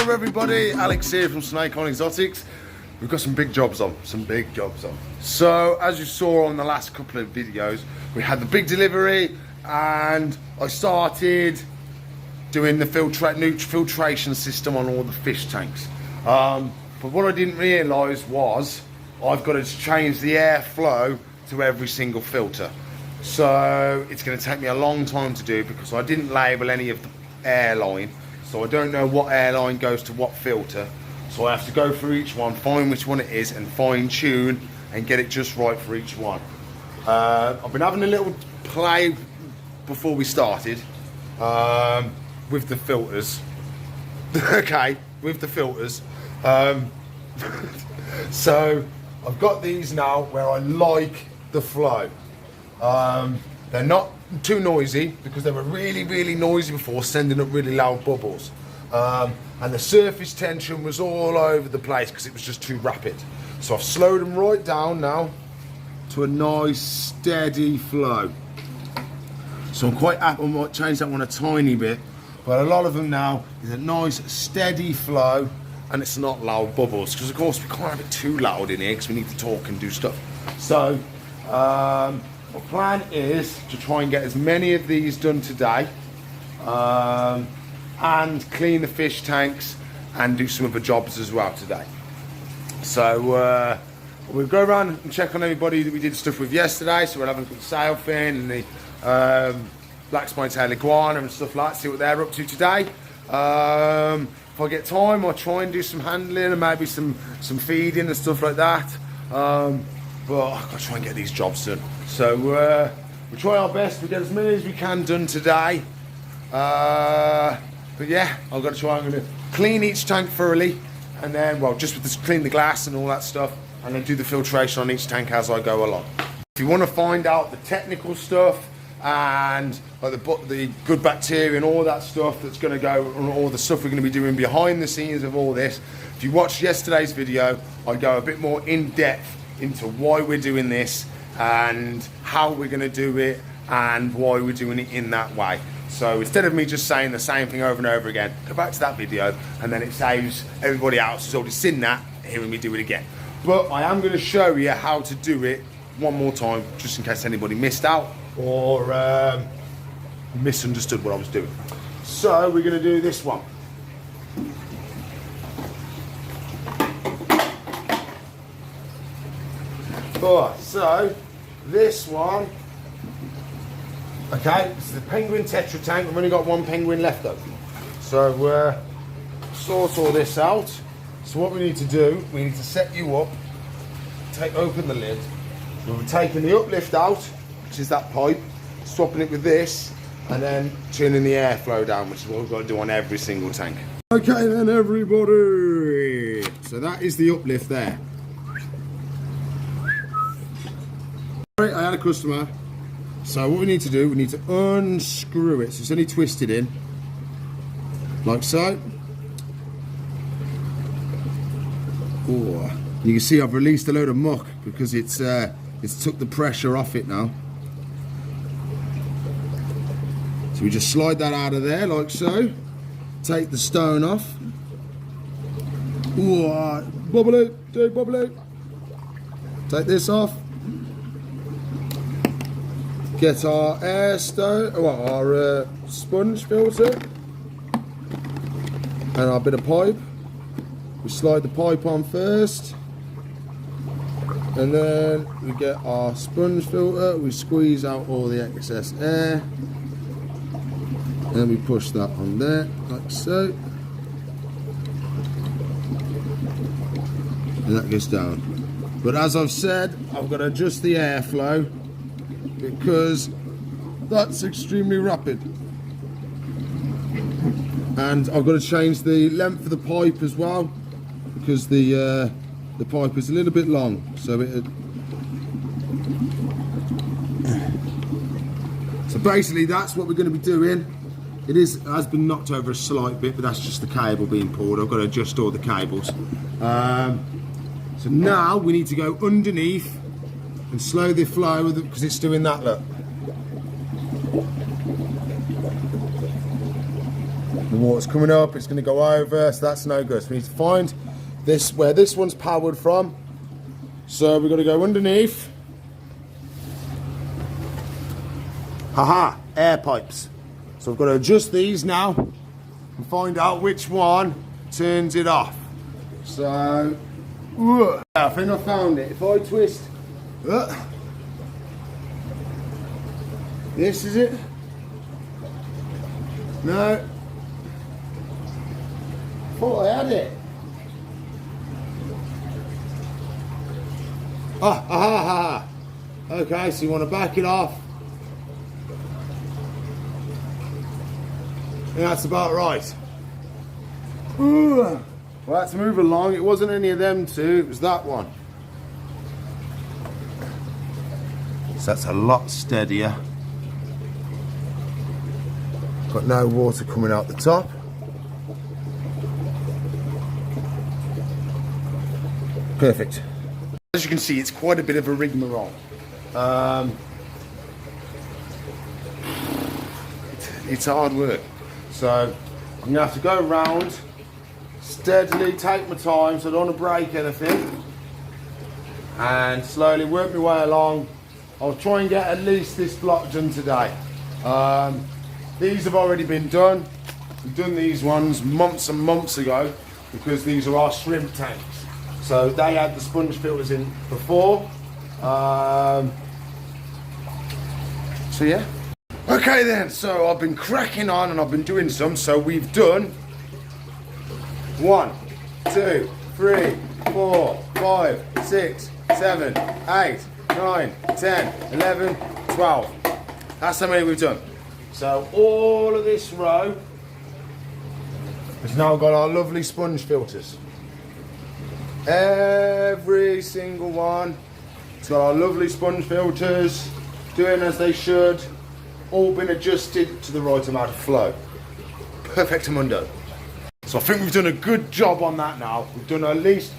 Hello everybody, Alex here from Snake On Exotics. We've got some big jobs on, So as you saw on the last couple of videos, we had the big delivery and I started doing the new filtration system on all the fish tanks. But what I didn't realise was I've got to change the airflow to every single filter. So it's going to take me a long time to do because I didn't label any of the airline. So I don't know what airline goes to what filter. So I have to go through each one, find which one it is and fine tune and get it just right for each one. I've been having a little play before we started with the filters. Okay, with the filters. So I've got these now where I like the flow. They're not too noisy because they were really noisy before, sending up really loud bubbles. And the surface tension was all over the place because it was just too rapid. So I've slowed them right down now to a nice steady flow. So I'm quite happy. I might change that one a tiny bit, but a lot of them now is a nice steady flow and it's not loud bubbles because of course we can't have it too loud in here because we need to talk and do stuff. So my plan is to try and get as many of these done today and clean the fish tanks and do some other jobs as well today. So we'll go around and check on everybody that we did stuff with yesterday. So we'll have a look at the Sailfin and the black spine-tailed iguana and stuff like that, see what they're up to today. If I get time, I'll try and do some handling and maybe some feeding and stuff like that. But I've got to try and get these jobs done. So we'll try our best to get as many as we can done today. But yeah, I've got to try. I'm going to clean each tank thoroughly, and then, well, just with this, clean the glass and all that stuff, and then do the filtration on each tank as I go along. If you want to find out the technical stuff and like the good bacteria and all that stuff that's going to go, and all the stuff we're going to be doing behind the scenes of all this, if you watched yesterday's video, I go a bit more in depth into why we're doing this and how we're going to do it and why we're doing it in that way. So instead of me just saying the same thing over and over again, go back to that video and then it saves everybody else who's already seen that hearing me do it again. But I am going to show you how to do it one more time just in case anybody missed out or misunderstood what I was doing. So we're going to do this one. Alright, so this one, okay, this is the penguin tetra tank. I've only got one penguin left though. So sort all this out. So what we need to do, we need to set you up, open the lid. We'll be taking the uplift out, which is that pipe, swapping it with this, and then turning the airflow down, which is what we've got to do on every single tank. Okay then everybody, so that is the uplift there. I had a customer, so what we need to do, we need to unscrew it, so it's only twisted in, like so. Oh, you can see I've released a load of muck because it's took the pressure off it now. So we just slide that out of there like so, take the stone off. Ooh, bubble it, do bubble it. Take this off. Get our our sponge filter and our bit of pipe. We slide the pipe on first, and then we get our sponge filter. We squeeze out all the excess air, and then we push that on there like so, and that goes down. But as I've said, I've got to adjust the airflow because that's extremely rapid, and I've got to change the length of the pipe as well because the pipe is a little bit long, so basically that's what we're going to be doing. It has been knocked over a slight bit, but that's just the cable being pulled. I've got to adjust all the cables. So now we need to go underneath and slow the flow with it because it's doing that, look. The water's coming up, it's going to go over, so that's no good. So we need to find this where this one's powered from. So we've got to go underneath. Haha, air pipes. So I've got to adjust these now and find out which one turns it off. So, I think I found it. If I twist, this is it. No. Thought I had it. Okay, so you want to back it off. Yeah, that's about right. Well, let's move along. It wasn't any of them two, it was that one. So that's a lot steadier. Got no water coming out the top. Perfect. As you can see, it's quite a bit of a rigmarole. It's hard work. So I'm gonna have to go around, steadily take my time so I don't want to break anything, and slowly work my way along. I'll try and get at least this block done today. These have already been done. We've done these ones months and months ago because these are our shrimp tanks. So they had the sponge filters in before. So yeah. Okay then, so I've been cracking on and I've been doing some. So we've done 1, 2, 3, 4, 5, 6, 7, 8, 9, 10, 11, 12. That's how many we've done. So all of this row has now got our lovely sponge filters. Every single one. It's got our lovely sponge filters, doing as they should, all been adjusted to the right amount of flow. Perfectamundo. So I think we've done a good job on that now. We've done at least,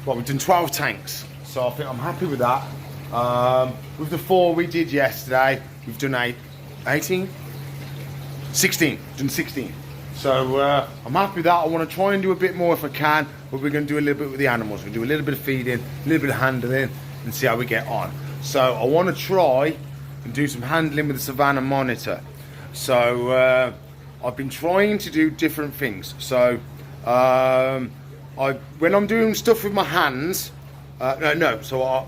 well, we've done 12 tanks. So I think I'm happy with that. With the 4 we did yesterday, we've done 18? 16, done 16. So I'm happy with that. I want to try and do a bit more if I can, but we're going to do a little bit with the animals. We'll do a little bit of feeding, a little bit of handling, and see how we get on. So I want to try and do some handling with the Savannah monitor. So I've been trying to do different things. So when I'm doing stuff with my hands, so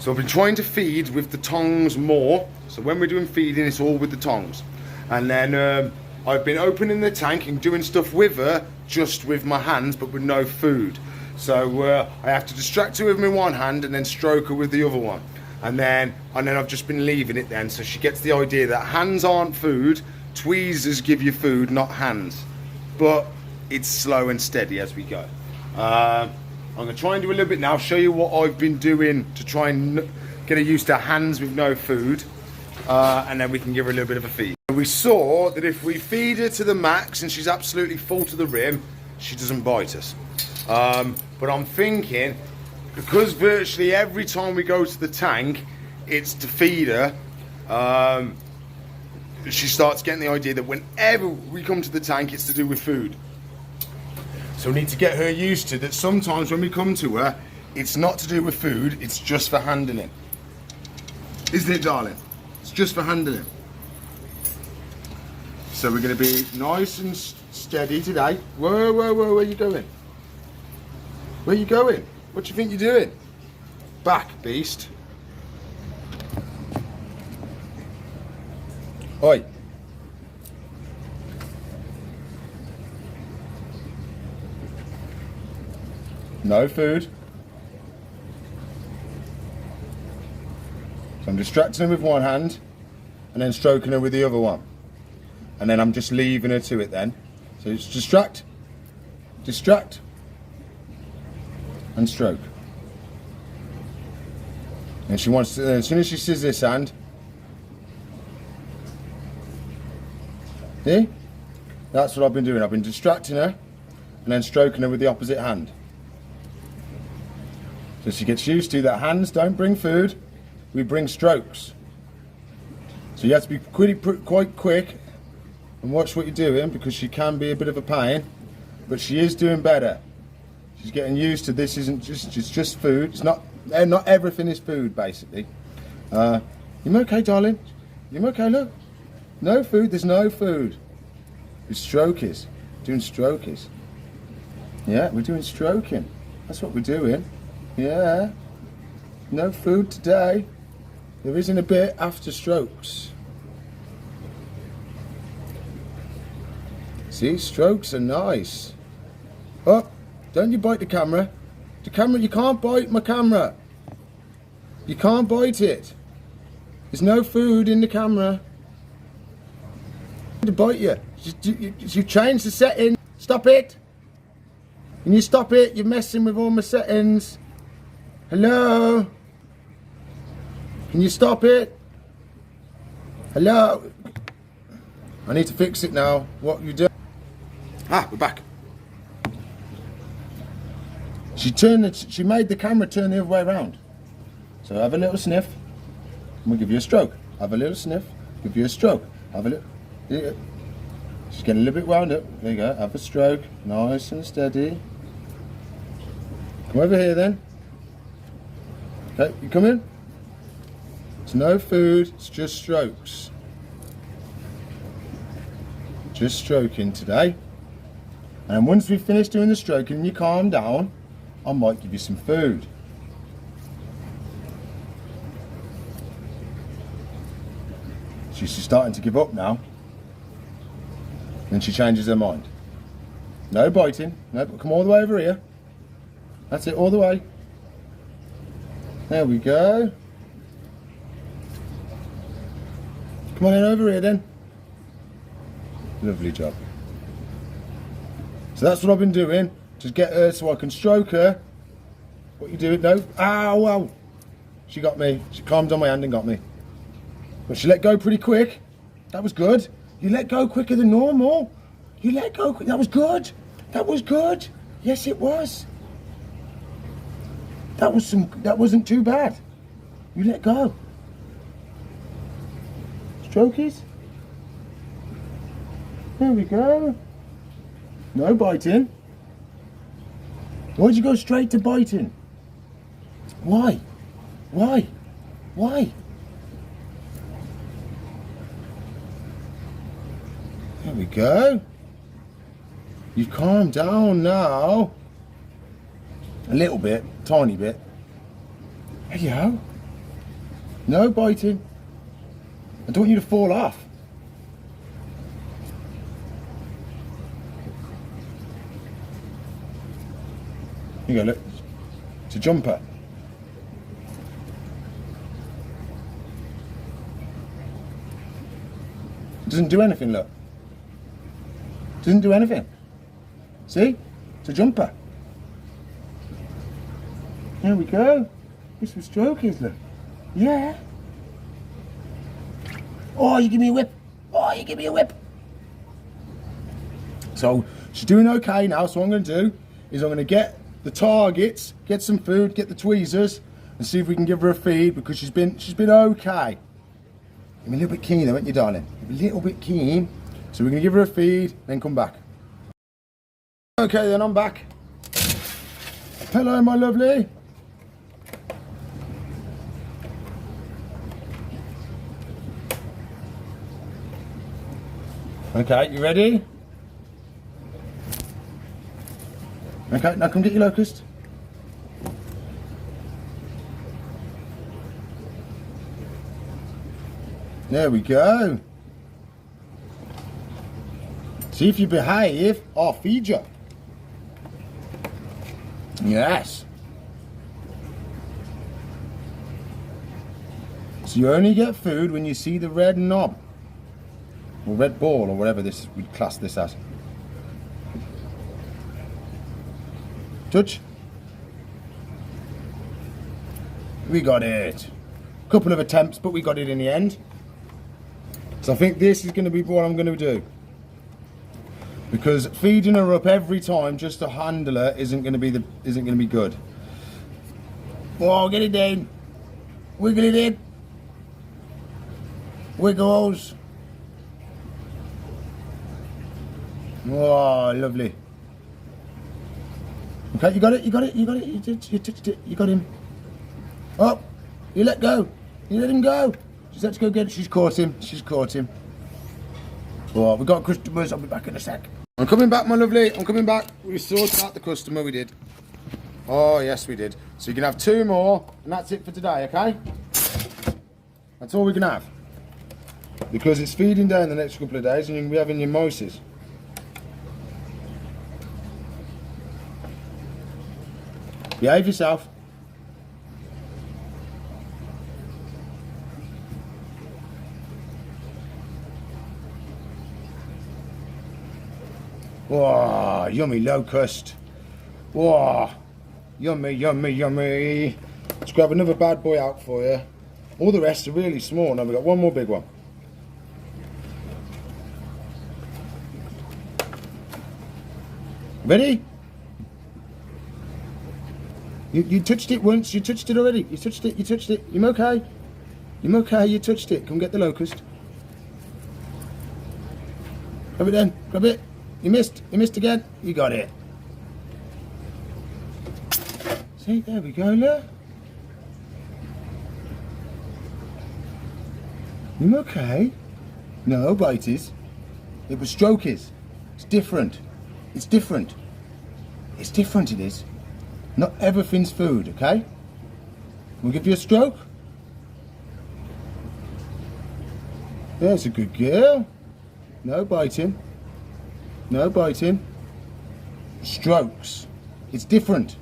I've been trying to feed with the tongs more. So when we're doing feeding, it's all with the tongs. And then I've been opening the tank and doing stuff with her just with my hands, but with no food. So I have to distract her with my one hand and then stroke her with the other one. And then I've just been leaving it then, so she gets the idea that hands aren't food, tweezers give you food, not hands. But it's slow and steady as we go. I'm going to try and do a little bit now, show you what I've been doing to try and get her used to hands with no food, and then we can give her a little bit of a feed. We saw that if we feed her to the max and she's absolutely full to the rim, she doesn't bite us. But I'm thinking, because virtually every time we go to the tank, it's to feed her, she starts getting the idea that whenever we come to the tank, it's to do with food. So we need to get her used to that sometimes when we come to her, it's not to do with food, it's just for handling. Isn't it, darling? It's just for handling. So we're going to be nice and steady today. Whoa, whoa, whoa, where are you going? Where are you going? What do you think you're doing? Back, beast. Oi. No food. So I'm distracting her with one hand and then stroking her with the other one. And then I'm just leaving her to it then. So it's distract, distract, and stroke. And she wants to, as soon as she sees this hand, see? That's what I've been doing. I've been distracting her and then stroking her with the opposite hand. So she gets used to that hands don't bring food, we bring strokes. So you have to be quite quick and watch what you're doing, because she can be a bit of a pain, but she is doing better. She's getting used to this. Isn't just food. It's not everything is food, basically. You okay, darling? You okay? Look, no food. There's no food. It's strokies. Doing strokies. Yeah, we're doing stroking. That's what we're doing. Yeah. No food today. There isn't a bit after strokes. See, strokes are nice. Oh, don't you bite the camera. The camera, you can't bite my camera. You can't bite it. There's no food in the camera. To bite you. You changed the setting. Stop it. Can you stop it? You're messing with all my settings. Hello? Can you stop it? Hello? I need to fix it now. What you doing? Ah, we're back. She made the camera turn the other way around. So have a little sniff, and we'll give you a stroke. Have a little sniff, give you a stroke. Have a little. Yeah. She's getting a little bit wound up. There you go. Have a stroke, nice and steady. Come over here then. Okay, you come in. It's no food. It's just strokes. Just stroking today. And once we've finished doing the stroking and you calm down, I might give you some food. She's starting to give up now. Then she changes her mind. No biting. No, come all the way over here. That's it, all the way. There we go. Come on in over here then. Lovely job. So that's what I've been doing. Just get her so I can stroke her. What you doing? No. Ow, ow. She got me. She calmed on my hand and got me. But she let go pretty quick. That was good. You let go quicker than normal. You let go quick. That was good. That was good. Yes, it was. That wasn't too bad. You let go. Strokies. There we go. No biting. Why'd you go straight to biting? Why? Why? Why? There we go. You've calmed down now. A little bit, tiny bit. There you go. No biting. I don't want you to fall off. Here you go, look. It's a jumper. It doesn't do anything, look. It doesn't do anything. See? It's a jumper. There we go. This was strokies, look. Yeah. Oh, you give me a whip. Oh, you give me a whip. So, she's doing okay now, so what I'm going to do is I'm going to get the targets, get some food, get the tweezers, and see if we can give her a feed, because she's been okay. I'm a little bit keen though, aren't you, darling? A little bit keen. So we're going to give her a feed, then come back. Okay, then I'm back. Hello, my lovely. Okay, you ready? Okay, now come get your locust. There we go. See, if you behave, I'll feed you. Yes. So you only get food when you see the red knob, or red ball, or whatever this we'd class this as. Touch. We got it. Couple of attempts, but we got it in the end. So I think this is going to be what I'm going to do, because feeding her up every time just to handle her isn't going to be good. Oh, get it in. Wiggle it in. Wiggles. Oh, lovely. Okay, you got it, you got it, you got it, you touched it, you got him. Oh, you let go. You let him go. She's had to go get it. She's caught him. She's caught him. Oh, we've got customers. I'll be back in a sec. I'm coming back, my lovely. I'm coming back. We sorted out the customer. We did. Oh, yes, we did. So you can have 2 more, and that's it for today, okay? That's all we can have. Because it's feeding day in the next couple of days, and you can be having your moses. Behave yourself. Whoa, yummy locust. Whoa, yummy, yummy, yummy. Let's grab another bad boy out for you. All the rest are really small. Now we've got one more big one. Ready? You touched it once. You touched it already. You touched it. You touched it. You're okay. You're okay. You touched it. Come get the locust. Grab it then. Grab it. You missed. You missed again. You got it. See, there we go, look. You okay? No, bite is. It was stroke is. It's different. It's different. It's different, it is. Not everything's food, okay? We'll give you a stroke. There's a good girl. No biting. No biting. Strokes. It's different.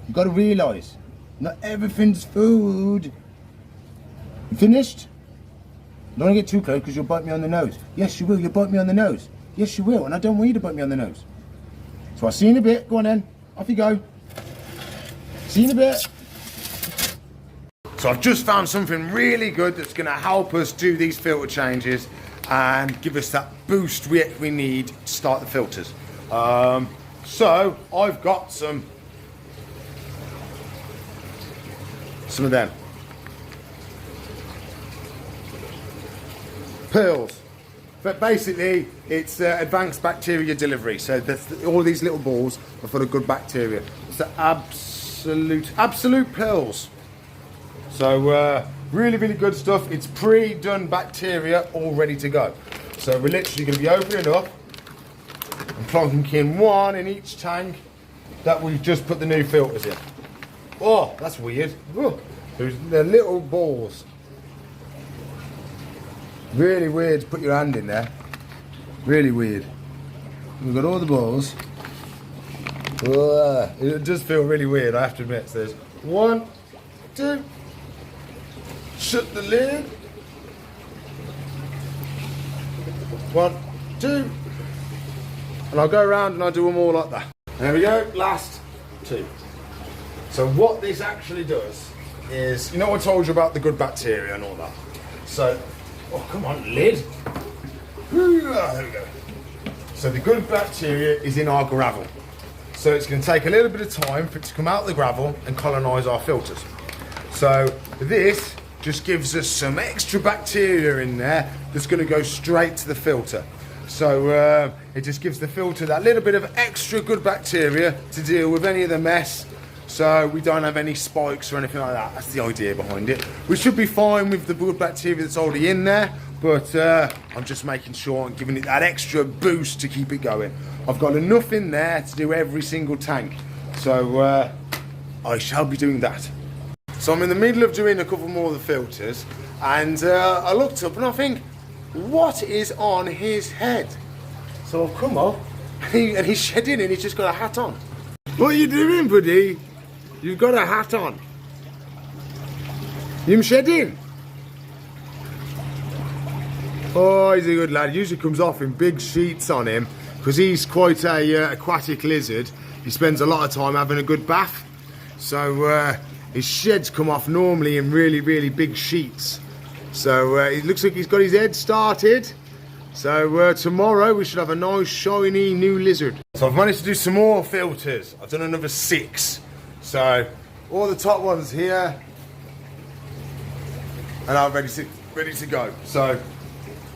You've got to realise, not everything's food. You finished? Don't want to get too close because you'll bite me on the nose. Yes, you will. You'll bite me on the nose. Yes, you will. And I don't want you to bite me on the nose. So I'll see you in a bit. Go on then. Off you go. See you in a bit. So I've just found something really good that's going to help us do these filter changes and give us that boost we need to start the filters. So I've got some of them. Pearls. But basically, it's advanced bacteria delivery. So all these little balls are full of good bacteria. It's the absolute pearls. So really, really good stuff. It's pre-done bacteria all ready to go. So we're literally going to be opening up and plonking in one in each tank that we've just put the new filters in. Oh, that's weird. Oh, they're little balls. Really weird to put your hand in there. Really weird. We've got all the balls. Oh, it does feel really weird, I have to admit. So there's 1, 2. Shut the lid. 1, 2. And I'll go around and I'll do them all like that. There we go, last 2. So what this actually does is, you know I told you about the good bacteria and all that. So, oh come on, lid. There we go. So the good bacteria is in our gravel. So it's going to take a little bit of time for it to come out of the gravel and colonise our filters. So this just gives us some extra bacteria in there that's going to go straight to the filter. So it just gives the filter that little bit of extra good bacteria to deal with any of the mess, so we don't have any spikes or anything like that. That's the idea behind it. We should be fine with the good bacteria that's already in there, but I'm just making sure I'm giving it that extra boost to keep it going. I've got enough in there to do every single tank, so I shall be doing that. So I'm in the middle of doing a couple more of the filters, and I looked up and I think, what is on his head? So I've come up and he's shedding and he's just got a hat on. What are you doing, buddy? You've got a hat on. You're shedding? Oh, he's a good lad. He usually comes off in big sheets on him because he's quite a aquatic lizard. He spends a lot of time having a good bath. So his sheds come off normally in really, really big sheets. So it looks like he's got his head started. So tomorrow we should have a nice shiny new lizard. So I've managed to do some more filters. I've done another 6. So all the top ones here and I'm ready to go. So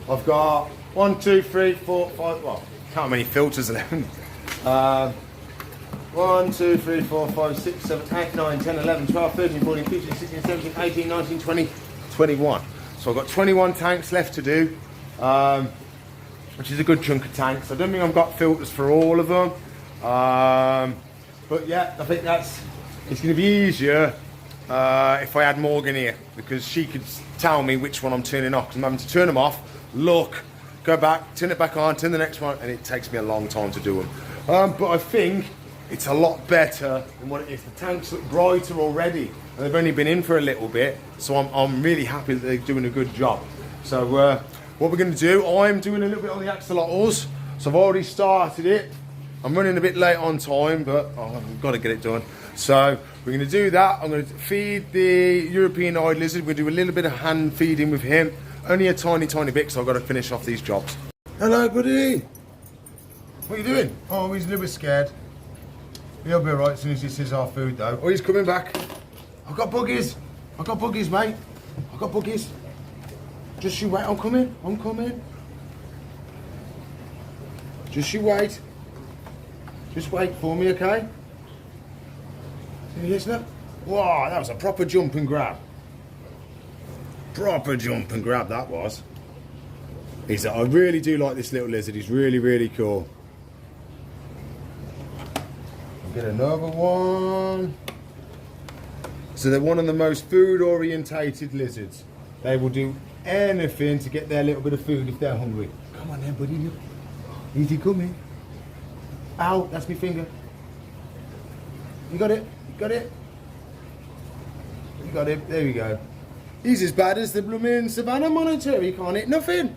I've got 1, 2, 3, 4, 5. Well, count how many filters are there. 1, 2, 3, 4, 5, 6, 7, 8, 9, 10, 11, 12, 13, 14, 15, 16, 17, 18, 19, 20, 21. So I've got 21 tanks left to do, which is a good chunk of tanks. I don't think I've got filters for all of them. But yeah, I think it's going to be easier if I had Morgan here, because she could tell me which one I'm turning off. Because I'm having to turn them off, look, go back, turn it back on, turn the next one, and it takes me a long time to do them. But I think it's a lot better than what it is. The tanks look brighter already, and they've only been in for a little bit, so I'm really happy that they're doing a good job. So what we're going to do, I'm doing a little bit on the axolotls, so I've already started it. I'm running a bit late on time, but I've got to get it done. So we're going to do that. I'm going to feed the European eyed lizard. We're going to do a little bit of hand feeding with him, only a tiny bit, because I've got to finish off these jobs. Hello, buddy. What are you doing? Oh, he's a little bit scared. He'll be alright as soon as he sees our food, though. Oh, he's coming back. I've got buggies. I've got buggies, mate. I've got buggies. Just you wait. I'm coming. I'm coming. Just you wait. Just wait for me, okay? Can you listen? Wow, that was a proper jump and grab. Proper jump and grab that was. I really do like this little lizard. He's really, really cool. Get another one. So they're one of the most food orientated lizards. They will do anything to get their little bit of food if they're hungry. Come on then, buddy. Easy coming. Ow, that's my finger. You got it? You got it? You got it. There we go. He's as bad as the blooming savannah monitor. He can't hit nothing.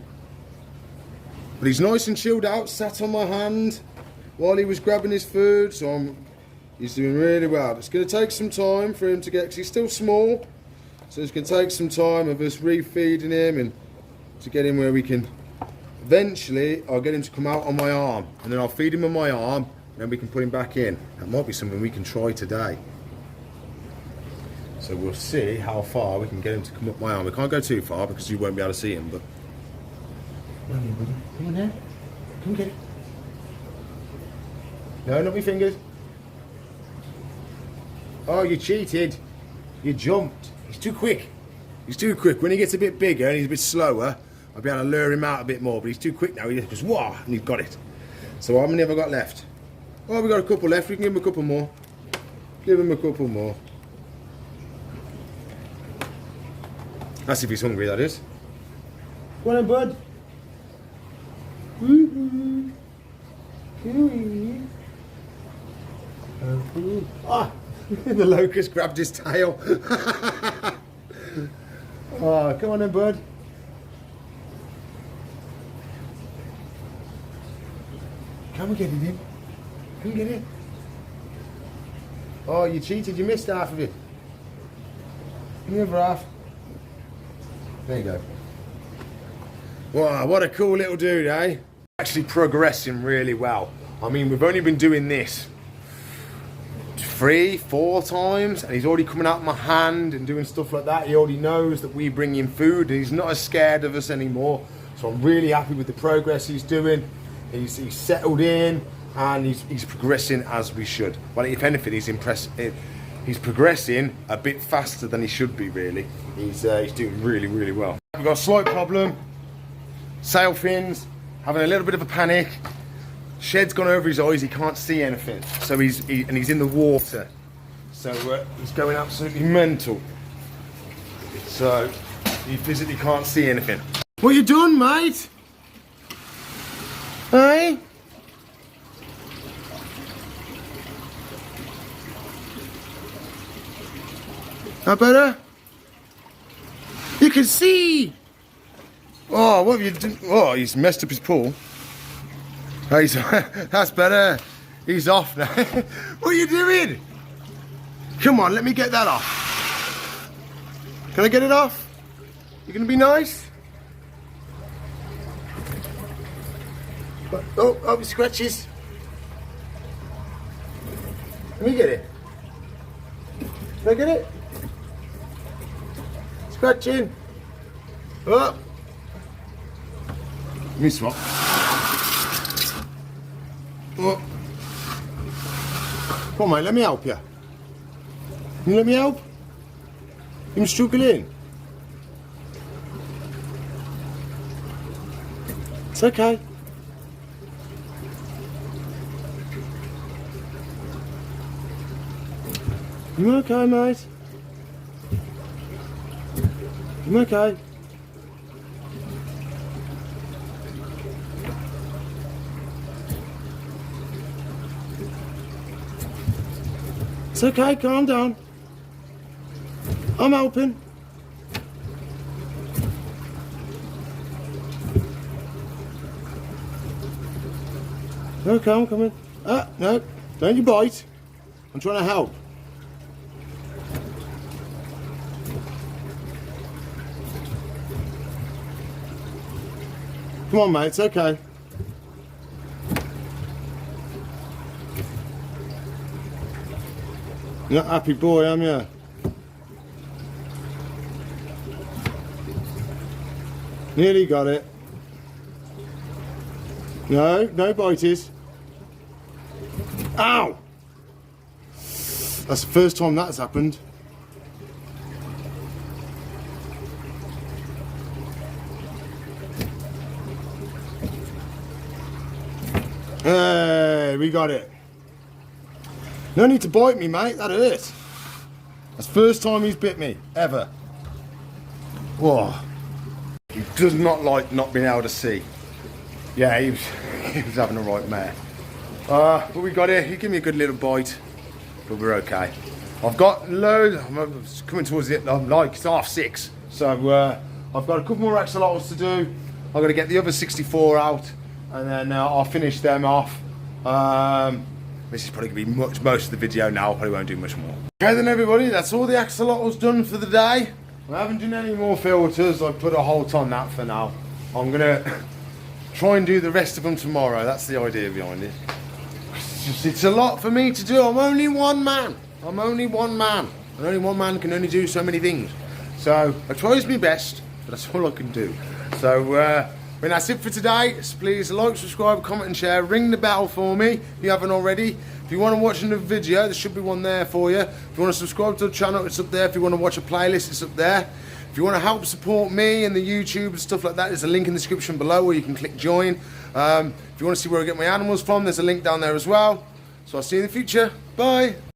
But he's nice and chilled out, sat on my hand while he was grabbing his food, so he's doing really well. It's going to take some time for him to get, because he's still small, so it's going to take some time of us refeeding him and to get him where we can. Eventually, I'll get him to come out on my arm, and then I'll feed him on my arm, and then we can put him back in. That might be something we can try today. So we'll see how far we can get him to come up my arm. We can't go too far because you won't be able to see him, but... Come on here, buddy. Come on here. Come get it. No, not my fingers. Oh, you cheated. You jumped. He's too quick. He's too quick. When he gets a bit bigger and he's a bit slower, I'll be able to lure him out a bit more, but he's too quick now. He just goes, wah, and he's got it. So how many have I got left? Oh, we've got a couple left. We can give him a couple more. Give him a couple more. That's if he's hungry, that is. Go on then, bud. Ah, the locust grabbed his tail. Oh, come on then, bud. Come and get it in. Come get it. Oh, you cheated. You missed half of it. Give me the other half. There you go. Wow, what a cool little dude, eh? Actually progressing really well. I mean, we've only been doing this 3-4 times, and he's already coming out of my hand and doing stuff like that. He already knows that we bring him food, and he's not as scared of us anymore. So I'm really happy with the progress he's doing. He's settled in, and he's progressing as we should. Well, if anything, he's progressing a bit faster than he should be, really. He's doing really, really well. We've got a slight problem. Sailfin's having a little bit of a panic. Shed's gone over his eyes, he can't see anything. So he's in the water. So he's going absolutely mental. So he physically can't see anything. What you done, mate? Hey? That better? You can see! Oh, what have you done? Oh, he's messed up his pool. Oh, that's better. He's off now. What are you doing? Come on, let me get that off. Can I get it off? You gonna be nice? Oh, he scratches. Let me get it. Can I get it? Scratching. Oh. Let me swap. Oh. Come on, mate, let me help you. Can you let me help? I'm struggling. It's okay. I'm okay, mate. I'm okay. It's okay, calm down. I'm helping. Okay, I'm coming. No, don't you bite. I'm trying to help. Come on, mate, it's okay. You're not a happy boy, am you? Nearly got it. No, no bites. Ow! That's the first time that's happened. Hey, we got it. No need to bite me, mate. That hurt. That's the first time he's bit me, ever. Whoa. He does not like not being able to see. Yeah, he was having a right mare. But we got it. He gave me a good little bite, but we're okay. I've got loads. I'm coming towards it. I'm like, it's 6:30. So I've got a couple more axolotls to do. I've got to get the other 64 out, and then I'll finish them off. This is probably going to be most of the video now. I probably won't do much more. Okay then, everybody, that's all the axolotls done for the day. I haven't done any more filters. I've put a halt on that for now. I'm going to try and do the rest of them tomorrow. That's the idea behind it. It's a lot for me to do. I'm only one man. I'm only one man. And only one man can only do so many things. So I try my best, but that's all I can do. So that's it for today. So please like, subscribe, comment and share. Ring the bell for me if you haven't already. If you want to watch another video, there should be one there for you. If you want to subscribe to the channel, it's up there. If you want to watch a playlist, it's up there. If you want to help support me and the YouTube and stuff like that, there's a link in the description below where you can click join. If you want to see where I get my animals from, there's a link down there as well. So I'll see you in the future. Bye.